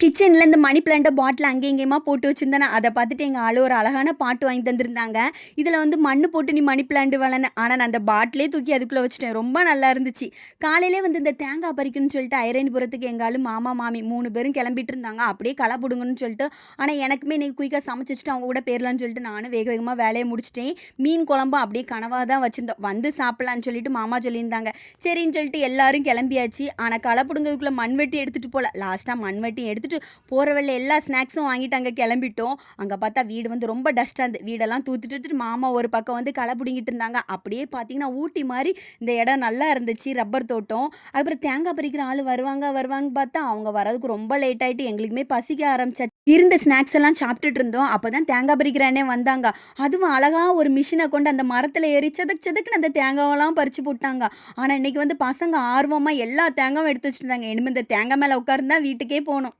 கிச்சன்ல இந்த மணி பிளான்ட்ட பாட்டில் அங்கே இங்கேயுமா போட்டு வச்சிருந்தேனா, அத பார்த்துட்டு எங்க ஆளு ஒரு அழகான பாட்டு வாங்கி தந்திருந்தாங்க. இதுல வந்து மண்ணு போட்டு நீ மணி பிளான்ட் வளன்னு. ஆனா நான் அந்த பாட்டிலே தூக்கி அதுக்குள்ள வச்சுட்டேன். ரொம்ப நல்லா இருந்துச்சு. காலையிலே வந்து இந்த தேங்காய் பறிக்கணும்னு சொல்லிட்டு ஐரணிபுரத்துக்கு எங்க ஆளு, மாமா, மாமி 3 பேரும் கிளம்பிட்டு இருந்தாங்க. அப்படியே களை புடுங்கணும்னு சொல்லிட்டு, ஆனா எனக்குமே இன்னைக்கு குயிக்கா சமைச்சு வச்சுட்டு அவங்க கூட போயிரலான்னு சொல்லிட்டு நானும் வேக வேகமா வேலைய முடிச்சுட்டேன். மீன் குழம்பும் அப்படியே கனவா தான் வச்சிருந்தோம். வந்து சாப்பிடலான்னு சொல்லிட்டு மாமா சொல்லியிருந்தாங்க. சரின்னு சொல்லிட்டு எல்லாரும் கிளம்பியாச்சு. ஆனா களை புடுங்கறதுக்குள்ள மண்வெட்டி எடுத்துட்டு போல. லாஸ்ட்டா மண்வெட்டி எடுத்துட்டு போற வழில எல்லா ஸ்நாக்ஸும் வாங்கிட்டு அங்க கிளம்பிட்டோம். அங்க பார்த்தா வீடு வந்து ரொம்ப டஸ்ட்டா இருந்து வீடெல்லாம் தூத்துட்டு மாமா ஒரு பக்கம் வந்து களை பிடுங்கிட்டு இருந்தாங்க. அப்படியே பார்த்தீங்கன்னா, ஊட்டி மாரி இந்த இடம் நல்லா இருந்துச்சு. ரப்பர் தோட்டம். அதுக்கப்புறம் தேங்காய் பறிக்கிற ஆளு வருவாங்கன்னு பார்த்தா, அவங்க வரதுக்கு ரொம்ப லேட் ஆயிட்டு எங்களுக்குமே பசிக்க ஆரம்பிச்சாச்சு. இருந்த ஸ்நாக்ஸ் எல்லாம் சாப்பிட்டுட்டு இருந்தோம். அப்பதான் தேங்காய் பறிக்கிற அண்ணே வந்தாங்க. அதுவும் அழகா ஒரு மிஷின கொண்டு அந்த மரத்துல ஏறி சதக் சதக்குன்னு அந்த தேங்காவெல்லாம் பறிச்சு போட்டாங்க. ஆனா இன்னைக்கு வந்து பசங்க ஆர்வமா எல்லா தேங்காவும் எடுத்து வச்சிருந்தாங்க. இனிமே இந்த தேங்காய் மேல உட்கார்ந்து தான் வீட்டுக்கே போணும்.